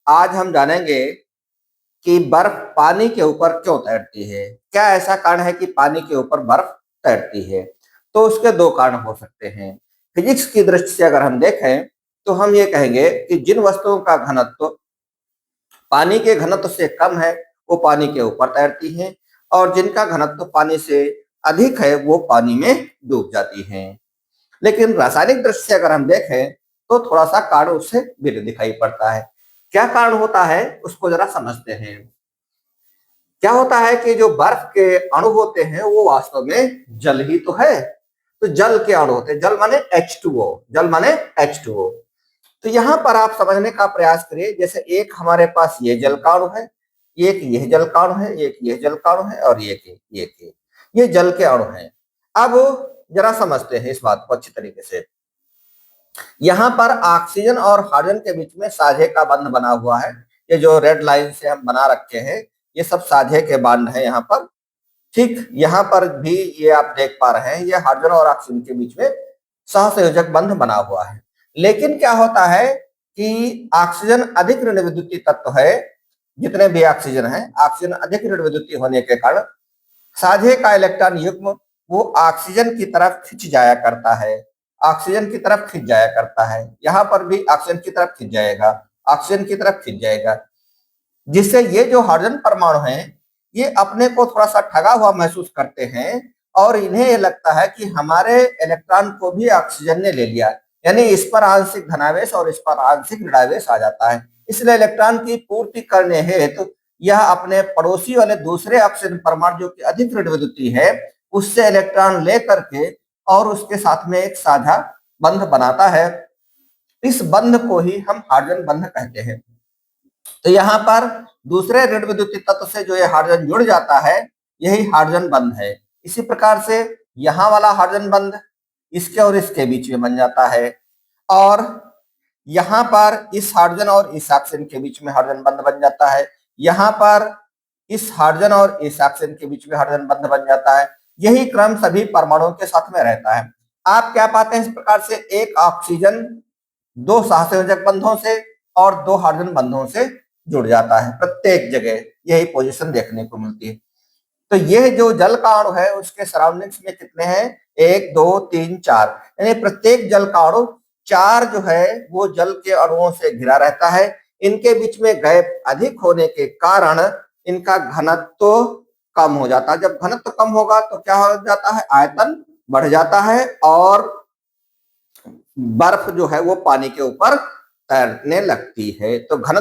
आज हम जानेंगे कि बर्फ पानी के ऊपर क्यों तैरती है। क्या ऐसा कारण है कि पानी के ऊपर बर्फ तैरती है? तो उसके दो कारण हो सकते हैं। फिजिक्स की दृष्टि से अगर हम देखें तो हम ये कहेंगे कि जिन वस्तुओं का घनत्व पानी के घनत्व से कम है वो पानी के ऊपर तैरती हैं, और जिनका घनत्व पानी से अधिक है वो पानी में डूब जाती हैं। लेकिन रासायनिक दृष्टि से अगर हम देखें तो थोड़ा सा कारण उससे भिन्न दिखाई पड़ता है। क्या कारण होता है उसको जरा समझते हैं। क्या होता है कि जो बर्फ के अणु होते हैं वो वास्तव में जल ही तो है। तो जल के अणु होते हैं, जल माने H2O, जल माने H2O। तो यहां पर आप समझने का प्रयास करिए, जैसे एक हमारे पास ये जल का अणु है, एक यह जल का अणु है, एक यह जल का अणु है, और एक ये जल के अणु हैं। अब जरा समझते हैं इस बात को अच्छी तरीके से। यहाँ पर ऑक्सीजन और हाइड्रोजन के बीच में साझे का बंध बना हुआ है। ये जो रेड लाइन से हम बना रखे हैं ये सब साझे के बंध है यहाँ पर। ठीक यहाँ पर भी ये आप देख पा रहे हैं, ये हाइड्रोजन और ऑक्सीजन के बीच में सहसंयोजक बंध बना हुआ है। लेकिन क्या होता है कि ऑक्सीजन अधिक ऋण विद्युतीय तत्व है। जितने भी ऑक्सीजन है, ऑक्सीजन अधिक ऋण विद्युतीय होने के कारण साझे का इलेक्ट्रॉन युग्म वो ऑक्सीजन की तरफ खिंच जाया करता है, ऑक्सीजन की तरफ खिंच जाया करता है। यहाँ पर भी ऑक्सीजन की तरफ खिंच जाएगा, ऑक्सीजन की तरफ खिंच जाएगा, जिससे ये जो हाइड्रोजन परमाणु हैं ये अपने को थोड़ा सा ठगा हुआ महसूस करते हैं, और इन्हें ये लगता है कि हमारे इलेक्ट्रॉन को भी ऑक्सीजन ने ले लिया, यानी इस पर आंशिक धनावेश और इस पर आंशिक ऋणावेश आ जाता है। इसलिए इलेक्ट्रॉन की पूर्ति करने हेतु यह अपने पड़ोसी वाले दूसरे ऑक्सीजन परमाणु जो कि अधिक ऋण विद्युतीय है उससे इलेक्ट्रॉन ले करके और उसके साथ में एक साझा बंध बनाता है। इस बंध को ही हम हाइड्रोजन बंध कहते हैं। तो यहाँ पर दूसरे ऋण विद्युतीय तत्व से जो ये हाइड्रोजन जुड़ जाता है यही हाइड्रोजन बंध है। इसी प्रकार से यहाँ वाला हाइड्रोजन बंध इसके और इसके बीच में बन जाता है, और यहाँ पर इस हाइड्रोजन और इस ऑक्सीजन के बीच में हाइड्रोजन बंध बन जाता है। यहाँ पर इस हाइड्रोजन और इस ऑक्सीजन के बीच में हाइड्रोजन बंध बन जाता है। यही क्रम सभी परमाणुओं के साथ में रहता है। आप क्या पाते हैं इस प्रकार से, एक ऑक्सीजन दो सहसंयोजक बंधों से और दो हाइड्रोजन बंधों से जुड़ जाता है। प्रत्येक जगह यही पोजीशन देखने को मिलती है। तो यह जो जल का अणु है उसके सराउंडिंग्स में कितने हैं, एक दो तीन चार, यानी प्रत्येक जल का अणु चार जो है वो जल के अणुओं से घिरा रहता है। इनके बीच में गैप अधिक होने के कारण इनका घनत्व कम हो जाता है। जब घनत्व कम होगा तो क्या हो जाता है, आयतन बढ़ जाता है और बर्फ जो है वो पानी के ऊपर तैरने लगती है। तो घनत्व